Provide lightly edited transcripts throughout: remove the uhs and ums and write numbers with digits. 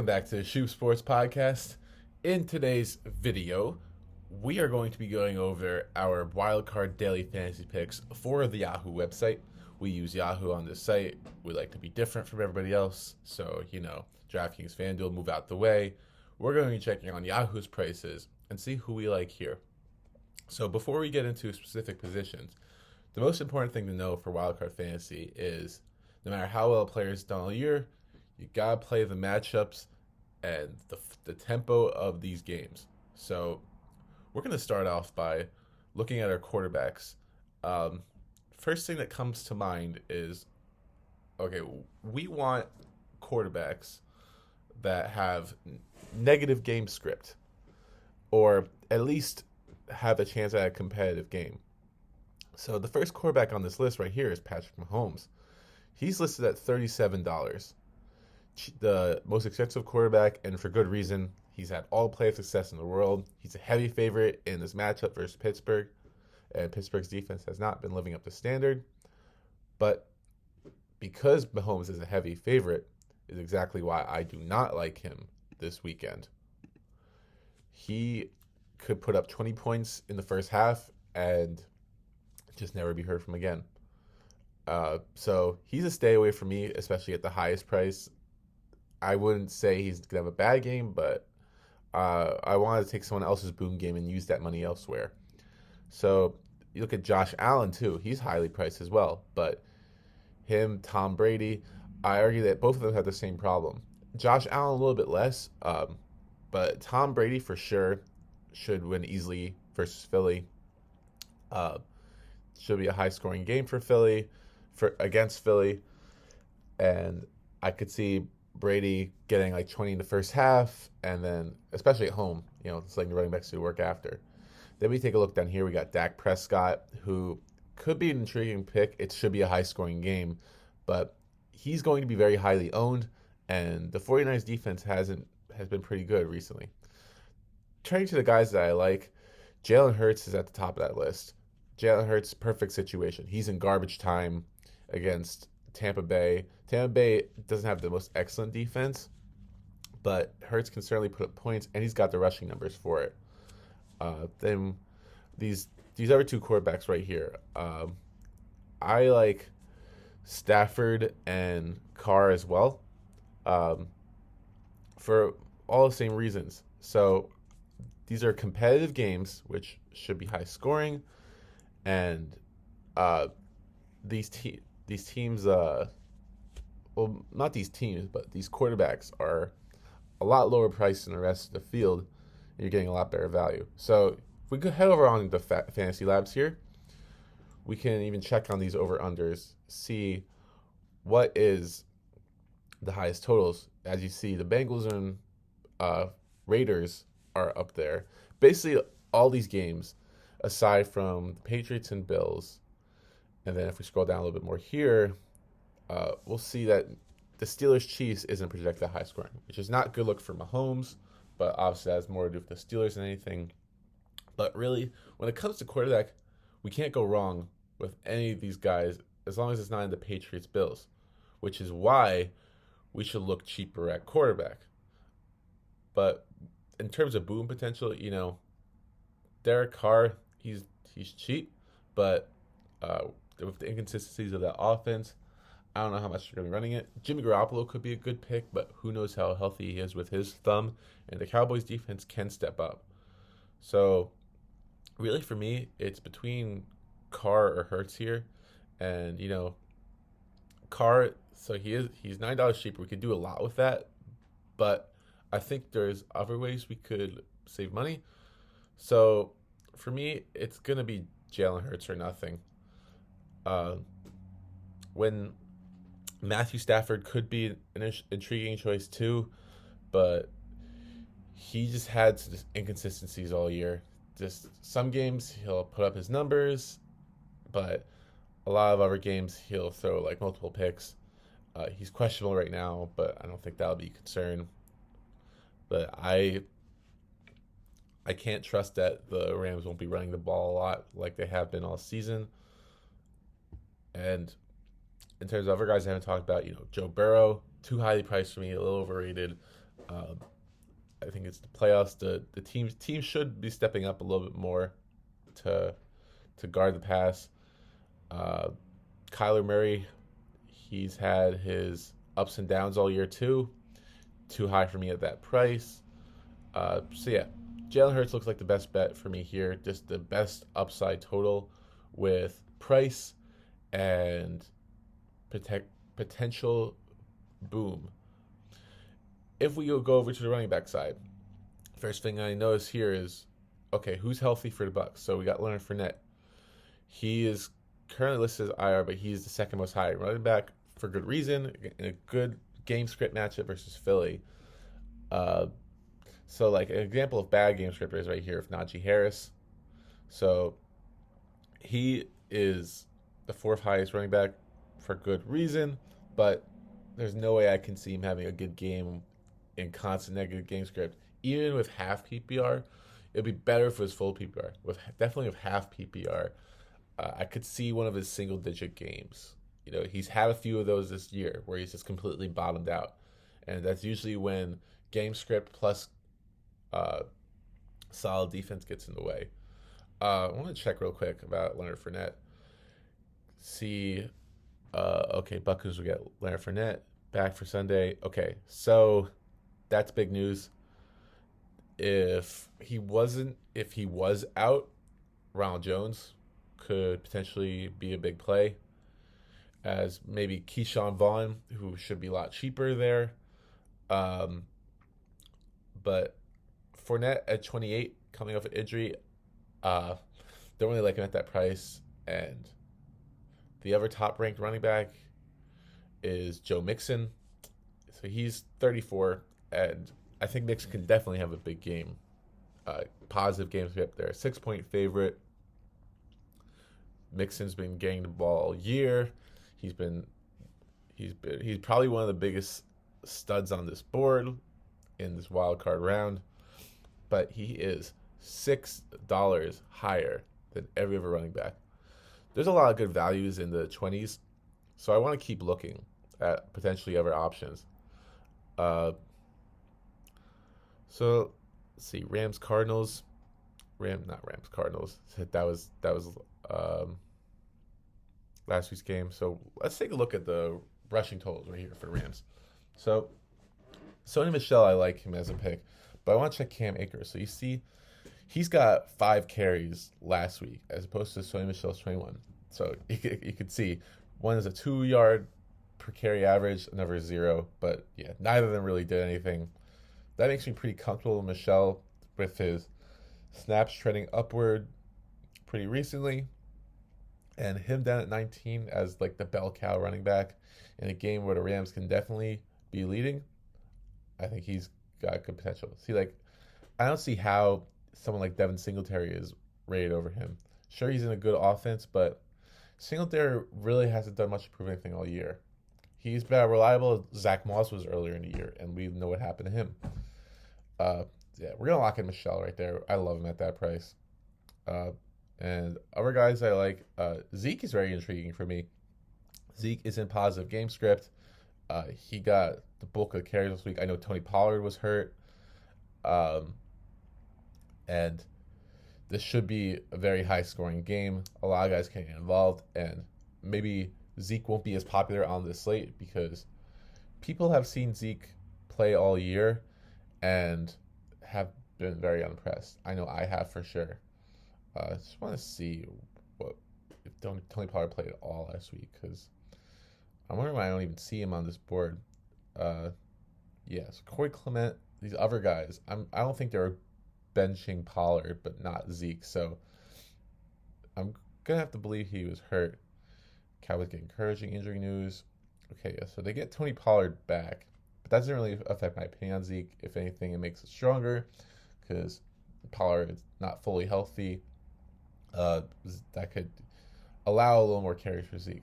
Welcome back to the SchupSports podcast. In today's video, we are going to be going over our wildcard daily fantasy picks for the Yahoo website. We use Yahoo on this site. We like to be different from everybody else. So, DraftKings, FanDuel, move out the way. We're going to be checking on Yahoo's prices and see who we like here. So before we get into specific positions, the most important thing to know for wildcard fantasy is no matter how well a player is done all year, you gotta play the matchups and the tempo of these games. So we're gonna start off by looking at our quarterbacks. First thing that comes to mind is, okay, we want quarterbacks that have negative game script, or at least have a chance at a competitive game. So the first quarterback on this list right here is Patrick Mahomes. He's listed at $37. The most expensive quarterback, and for good reason. He's had all playoff success in the world. He's a heavy favorite in this matchup versus Pittsburgh, and Pittsburgh's defense has not been living up to standard. But because Mahomes is a heavy favorite, is exactly why I do not like him this weekend. He could put up 20 points in the first half and just never be heard from again. So he's a stay away from me, especially at the highest price. I wouldn't say he's going to have a bad game, but I wanted to take someone else's boom game and use that money elsewhere. So you look at Josh Allen, too. He's highly priced as well. But him, Tom Brady, I argue that both of them have the same problem. Josh Allen a little bit less, but Tom Brady for sure should win easily versus Philly. Should be a high-scoring game for Philly, against Philly. And I could see Brady getting like 20 in the first half, and then, especially at home, it's letting the running backs do work after. Then we take a look down here. We got Dak Prescott, who could be an intriguing pick. It should be a high-scoring game, but he's going to be very highly owned, and the 49ers defense has been pretty good recently. Turning to the guys that I like, Jalen Hurts is at the top of that list. Jalen Hurts, perfect situation. He's in garbage time against Tampa Bay. Tampa Bay doesn't have the most excellent defense, but Hurts can certainly put up points, and he's got the rushing numbers for it. Then these other two quarterbacks right here, I like Stafford and Carr as well, for all the same reasons. So these are competitive games, which should be high scoring, and these teams, well, not these teams, but these quarterbacks are a lot lower priced than the rest of the field, and you're getting a lot better value. So if we could head over on the Fantasy Labs here, we can even check on these over-unders, see what is the highest totals. As you see, the Bengals and Raiders are up there. Basically, all these games, aside from the Patriots and Bills, and then if we scroll down a little bit more here, we'll see that the Steelers-Chiefs isn't projected high scoring, which is not good look for Mahomes, but obviously that has more to do with the Steelers than anything. But really, when it comes to quarterback, we can't go wrong with any of these guys as long as it's not in the Patriots-Bills, which is why we should look cheaper at quarterback. But in terms of boom potential, Derek Carr, he's cheap, but with the inconsistencies of that offense, I don't know how much they're going to be running it. Jimmy Garoppolo could be a good pick, but who knows how healthy he is with his thumb, and the Cowboys defense can step up. So really for me, it's between Carr or Hurts here, and Carr, so he's $9 cheaper. We could do a lot with that, but I think there's other ways we could save money. So for me, it's going to be Jalen Hurts or nothing. When Matthew Stafford could be an intriguing choice too, but he just had some inconsistencies all year. Just some games he'll put up his numbers, but a lot of other games he'll throw like multiple picks. He's questionable right now, but I don't think that'll be a concern. But I can't trust that the Rams won't be running the ball a lot like they have been all season. And in terms of other guys I haven't talked about, Joe Burrow, too highly priced for me, a little overrated. Um, I think it's the playoffs. The team should be stepping up a little bit more to guard the pass. Uh, Kyler Murray, he's had his ups and downs all year too. Too high for me at that price. So yeah, Jalen Hurts looks like the best bet for me here. Just the best upside total with price and potential boom. If we go over to the running back side, first thing I notice here is, okay, who's healthy for the Bucs? So we got Leonard Fournette. He is currently listed as IR, but he's the second most high running back for good reason, in a good game script matchup versus Philly. So like an example of bad game script is right here with Najee Harris. So he is the fourth highest running back for good reason, but there's no way I can see him having a good game in constant negative game script. Even with half PPR, it'd be better if it was full PPR. Definitely with half PPR, I could see one of his single-digit games. You know, he's had a few of those this year where he's just completely bottomed out, and that's usually when game script plus solid defense gets in the way. I want to check real quick about Leonard Fournette. See, okay, Buckers will get Leonard Fournette back for Sunday. Okay, so that's big news. If he was out, Ronald Jones could potentially be a big play, as maybe Keyshawn Vaughn, who should be a lot cheaper there. But Fournette at 28, coming off an injury, don't really like him at that price. And the other top-ranked running back is Joe Mixon. So he's 34, and I think Mixon can definitely have a big game. Positive game script there. 6-point favorite. Mixon's been getting the ball all year. He's probably one of the biggest studs on this board in this wild card round, but he is $6 higher than every other running back. There's a lot of good values in the 20s, so I want to keep looking at potentially other options. So let's see, Cardinals. That was last week's game. So let's take a look at the rushing totals right here for the Rams. So Sony Michelle, I like him as a pick, but I want to check Cam Akers. So you see, he's got 5 carries last week as opposed to Sony Michelle's 21. So you could see one is a 2-yard per carry average, another 0. But yeah, neither of them really did anything. That makes me pretty comfortable with Michelle with his snaps trending upward pretty recently, and him down at 19 as like the bell cow running back in a game where the Rams can definitely be leading. I think he's got good potential. See, like, I don't see how someone like Devin Singletary is rated over him. Sure, he's in a good offense, but Singletary really hasn't done much to prove anything all year. He's been reliable as Zach Moss was earlier in the year, and we know what happened to him. Yeah, we're going to lock in Michelle right there. I love him at that price. And other guys I like, Zeke is very intriguing for me. Zeke is in positive game script. He got the bulk of the carries this week. I know Tony Pollard was hurt. And this should be a very high-scoring game. A lot of guys can get involved, and maybe Zeke won't be as popular on this slate because people have seen Zeke play all year and have been very unimpressed. I know I have for sure. I just want to see if Tony Pollard played at all last week, because I'm wondering why I don't even see him on this board. Yes, Corey Clement, these other guys, I don't think they're benching Pollard, but not Zeke. So I'm gonna have to believe he was hurt. Cowboys get encouraging injury news. Okay, yeah, so they get Tony Pollard back, but that doesn't really affect my opinion on Zeke. If anything, it makes it stronger because Pollard is not fully healthy. That could allow a little more carries for Zeke.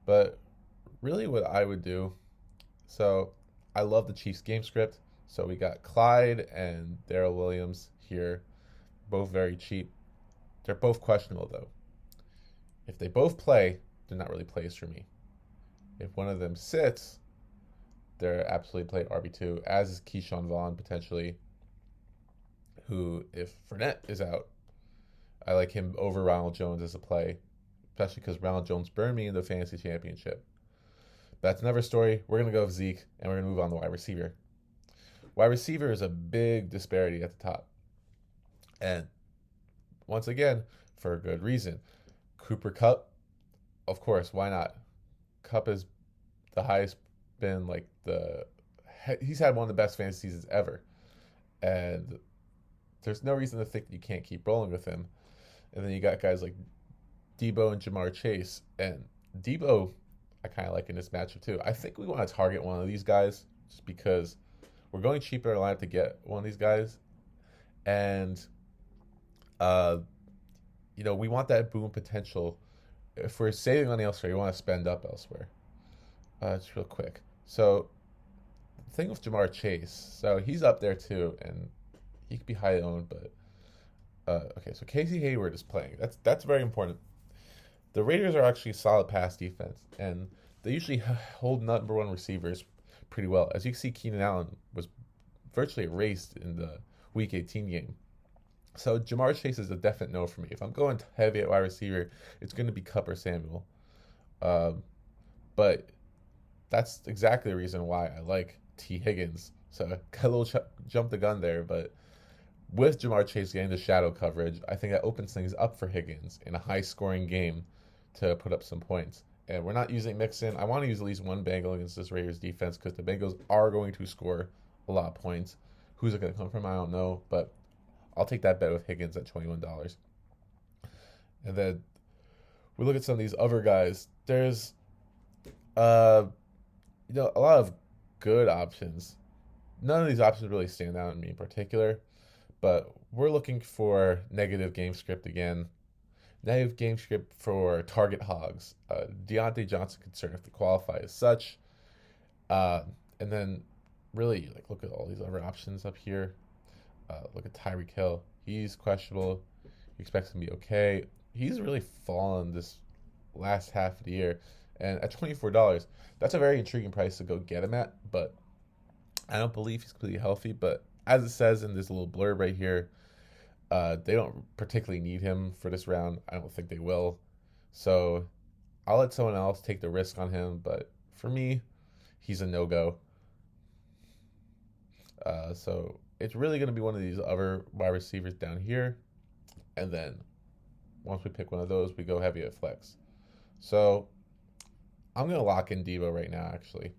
But really what I would do, so I love the Chiefs game script. So we got Clyde and Darrell Williams here, both very cheap. They're both questionable though. If they both play, they're not really plays for me. If one of them sits, they're absolutely playing RB2, as is Keyshawn Vaughn potentially, who, if Fournette is out, I like him over Ronald Jones as a play, especially because Ronald Jones burned me in the fantasy championship. But that's another story. We're going to go with Zeke, and we're going to move on to wide receiver. Wide receiver is a big disparity at the top. And once again, for a good reason. Cooper Kupp, of course, why not? Kupp is the highest been he's had one of the best fantasy seasons ever. And there's no reason to think you can't keep rolling with him. And then you got guys like Debo and Jamar Chase. And Debo, I kind of like in this matchup too. I think we want to target one of these guys just because we're going cheaper in line to get one of these guys. And, we want that boom potential. If we're saving money elsewhere, you want to spend up elsewhere. Just real quick. So, the thing with Jamar Chase, so he's up there too, and he could be highly owned, but okay, so Casey Hayward is playing. That's very important. The Raiders are actually a solid pass defense, and they usually hold number one receivers pretty well. As you can see, Keenan Allen was virtually erased in the Week 18 game. So Jamar Chase is a definite no for me. If I'm going heavy at wide receiver, it's going to be Kupp or Samuel. But that's exactly the reason why I like T. Higgins. So got a little jump the gun there, but with Jamar Chase getting the shadow coverage, I think that opens things up for Higgins in a high-scoring game to put up some points. And we're not using Mixon. I want to use at least one Bengal against this Raiders defense because the Bengals are going to score a lot of points. Who's it going to come from? I don't know, but I'll take that bet with Higgins at $21. And then we look at some of these other guys. There's a lot of good options. None of these options really stand out in me in particular, but we're looking for negative game script again. Negative game script for target hogs. Deontay Johnson could certainly qualify as such. And then really look at all these other options up here. Look at Tyreek Hill. He's questionable. You expect him to be okay. He's really fallen this last half of the year. And at $24, that's a very intriguing price to go get him at. But I don't believe he's completely healthy. But as it says in this little blurb right here, they don't particularly need him for this round. I don't think they will. So I'll let someone else take the risk on him. But for me, he's a no-go. So it's really going to be one of these other wide receivers down here. And then once we pick one of those, we go heavy at flex. So I'm going to lock in Debo right now, actually.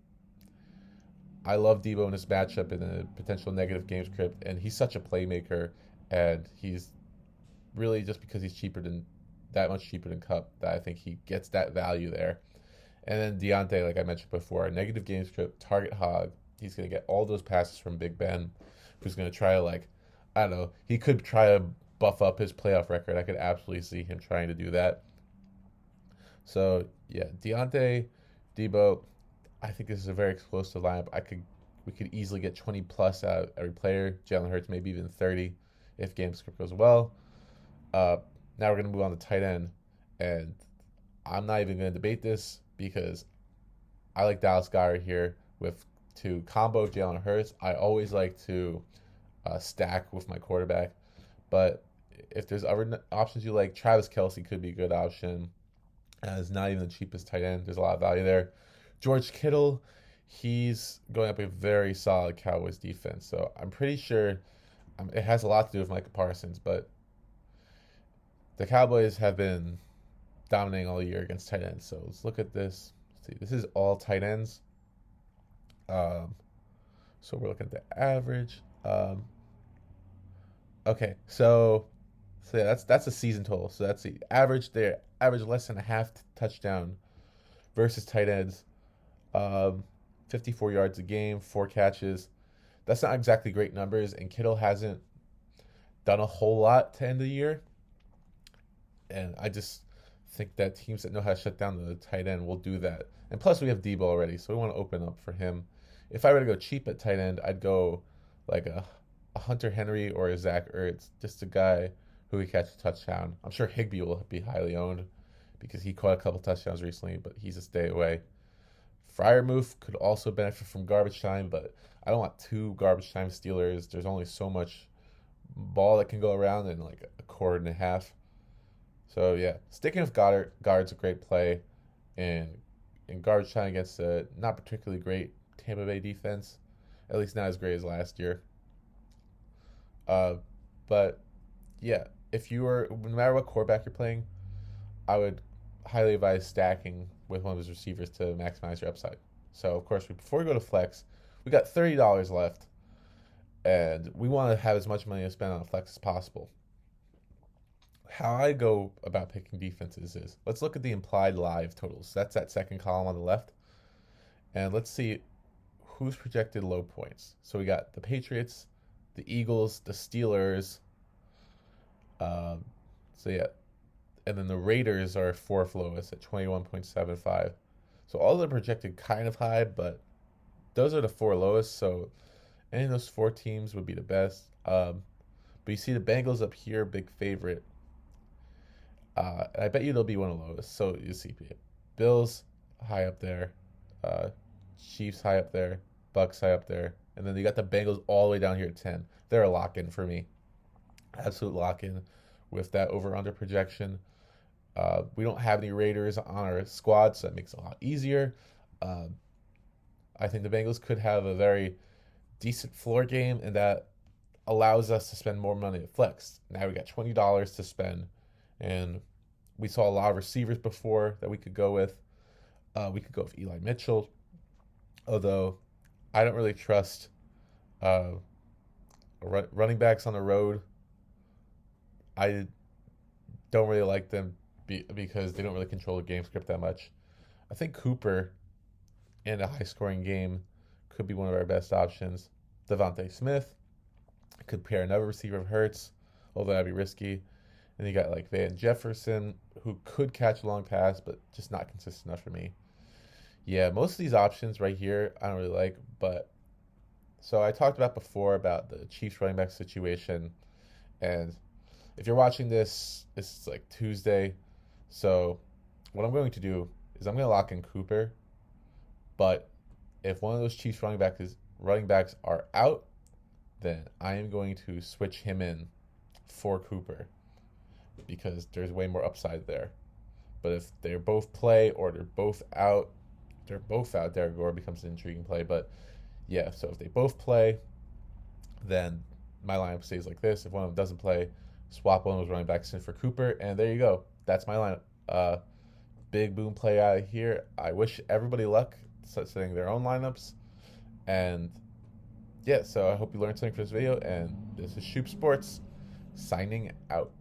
I love Debo in this matchup in a potential negative game script, and he's such a playmaker, and he's really just because he's that much cheaper than Kupp, that I think he gets that value there. And then Deontay, like I mentioned before, negative game script, target hog. He's going to get all those passes from Big Ben, who's going to try to, he could try to buff up his playoff record. I could absolutely see him trying to do that. So, yeah, Deontay, Debo, I think this is a very explosive lineup. We could easily get 20 plus out of every player. Jalen Hurts, maybe even 30 if game script goes well. Now we're going to move on to tight end. And I'm not even going to debate this because I like Dallas Goedert here to combo Jalen Hurts. I always like to stack with my quarterback. But if there's other options you like, Travis Kelce could be a good option. It's not even the cheapest tight end. There's a lot of value there. George Kittle, he's going up a very solid Cowboys defense. So I'm pretty sure it has a lot to do with Micah Parsons. But the Cowboys have been dominating all year against tight ends. So let's look at this. Let's see, this is all tight ends. So we're looking at the average. Okay, so yeah, that's a season total. So that's the average there. Average less than a half touchdown versus tight ends. 54 yards a game, 4 catches. That's not exactly great numbers, and Kittle hasn't done a whole lot to end the year. And I just think that teams that know how to shut down the tight end will do that. And plus, we have Debo already, so we want to open up for him. If I were to go cheap at tight end, I'd go like a Hunter Henry or a Zach Ertz, just a guy who could catch a touchdown. I'm sure Higbee will be highly owned because he caught a couple touchdowns recently, but he's a stay away. Fryermuth could also benefit from garbage time, but I don't want two garbage time stealers. There's only so much ball that can go around in like a quarter and a half. So yeah, sticking with Goddard's a great play, and in garbage time against a not particularly great Tampa Bay defense, at least not as great as last year. But yeah, if you were, no matter what quarterback you're playing, I would highly advise stacking with one of his receivers to maximize your upside. So of course, before we go to flex, we got $30 left, and we want to have as much money to spend on a flex as possible. How I go about picking defenses is, let's look at the implied live totals. That's that second column on the left, and let's see who's projected low points. So we got the Patriots, the Eagles, the Steelers. So yeah, and then the Raiders are fourth lowest at 21.75. So all of them projected kind of high, but those are the four lowest. So any of those four teams would be the best. But you see the Bengals up here, big favorite. I bet you they'll be one of the lowest. So you see Bills high up there, Chiefs high up there, Bucks high up there, and then you got the Bengals all the way down here at 10. They're a lock-in for me. Absolute lock-in with that over-under projection. We don't have any Raiders on our squad, so that makes it a lot easier. I think the Bengals could have a very decent floor game, and that allows us to spend more money at flex. Now we got $20 to spend, and we saw a lot of receivers before that we could go with. We could go with Eli Mitchell, although I don't really trust running backs on the road. I don't really like them because they don't really control the game script that much. I think Cooper in a high-scoring game could be one of our best options. Devante Smith could pair another receiver of Hurts, although that'd be risky. And you got like Van Jefferson, who could catch a long pass, but just not consistent enough for me. Yeah, most of these options right here I don't really like, but so I talked about before about the Chiefs running back situation, and if you're watching this, it's like Tuesday, so what I'm going to do is I'm going to lock in Cooper, but if one of those Chiefs running backs are out, then I am going to switch him in for Cooper because there's way more upside there. But if they both play or they're both out, Derek Gore becomes an intriguing play. But yeah, so if they both play, then my lineup stays like this. If one of them doesn't play, swap one of those running backs in for Cooper, and there you go. That's my lineup. Big boom play out of here. I wish everybody luck setting their own lineups. And yeah, so I hope you learned something from this video. And this is SchupSports signing out.